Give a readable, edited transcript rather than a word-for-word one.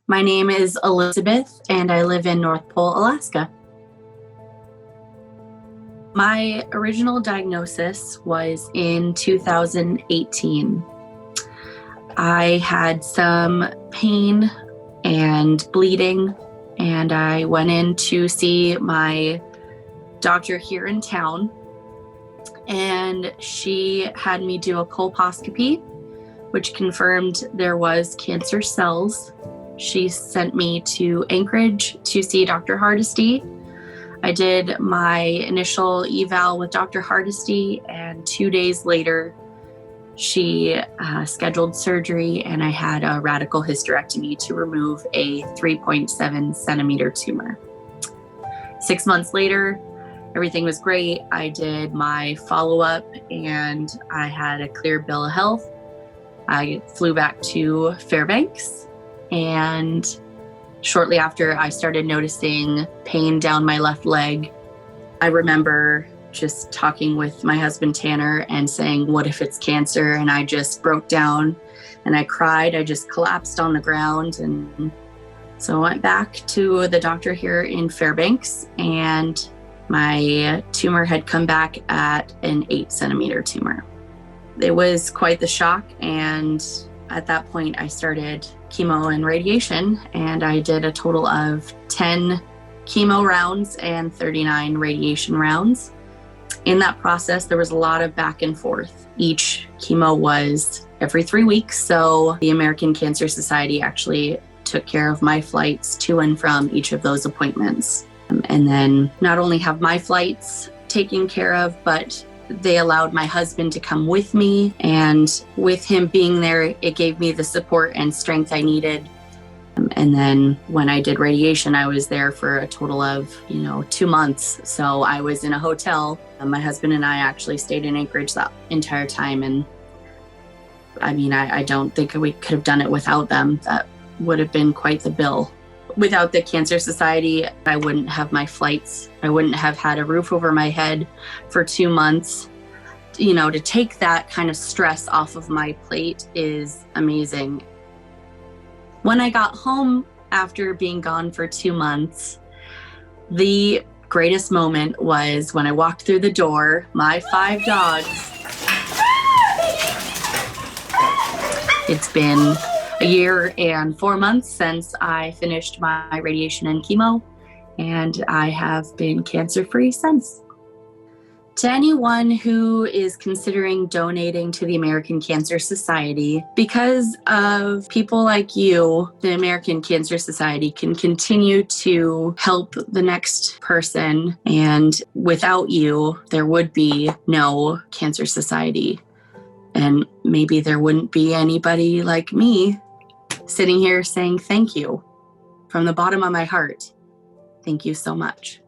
My name is Elizabeth, and I live in North Pole, Alaska. My original diagnosis was in 2018. I had some pain and bleeding, and I went in to see my doctor here in town, and she had me do a colposcopy, which confirmed there was cancer cells. She sent me to Anchorage to see Dr. Hardesty. I did my initial eval with Dr. Hardesty, and 2 days later, she scheduled surgery, and I had a radical hysterectomy to remove a 3.7 centimeter tumor. 6 months later, everything was great. I did my follow-up, and I had a clear bill of health. I flew back to Fairbanks, and shortly after, I started noticing pain down my left leg. I remember just talking with my husband, Tanner, and saying, what if it's cancer? And I just broke down and I cried. I just collapsed on the ground. And so I went back to the doctor here in Fairbanks, and my tumor had come back at an 8 centimeter tumor. It was quite the shock, and at that point I started chemo and radiation, and I did a total of 10 chemo rounds and 39 radiation rounds. In that process, there was a lot of back and forth. Each chemo was every 3 weeks, so the American Cancer Society actually took care of my flights to and from each of those appointments. And then not only have my flights taken care of, but they allowed my husband to come with me, and with him being there, it gave me the support and strength I needed. And then when I did radiation, I was there for a total of, 2 months. So I was in a hotel. My husband and I actually stayed in Anchorage that entire time. And I don't think we could have done it without them. That would have been quite the bill. Without the Cancer Society, I wouldn't have my flights. I wouldn't have had a roof over my head for 2 months. To take that kind of stress off of my plate is amazing. When I got home after being gone for 2 months, the greatest moment was when I walked through the door. My 5 dogs. It's been a year and 4 months since I finished my radiation and chemo, and I have been cancer-free since. To anyone who is considering donating to the American Cancer Society, because of people like you, the American Cancer Society can continue to help the next person, and without you, there would be no Cancer Society. And maybe there wouldn't be anybody like me sitting here saying thank you from the bottom of my heart. Thank you so much.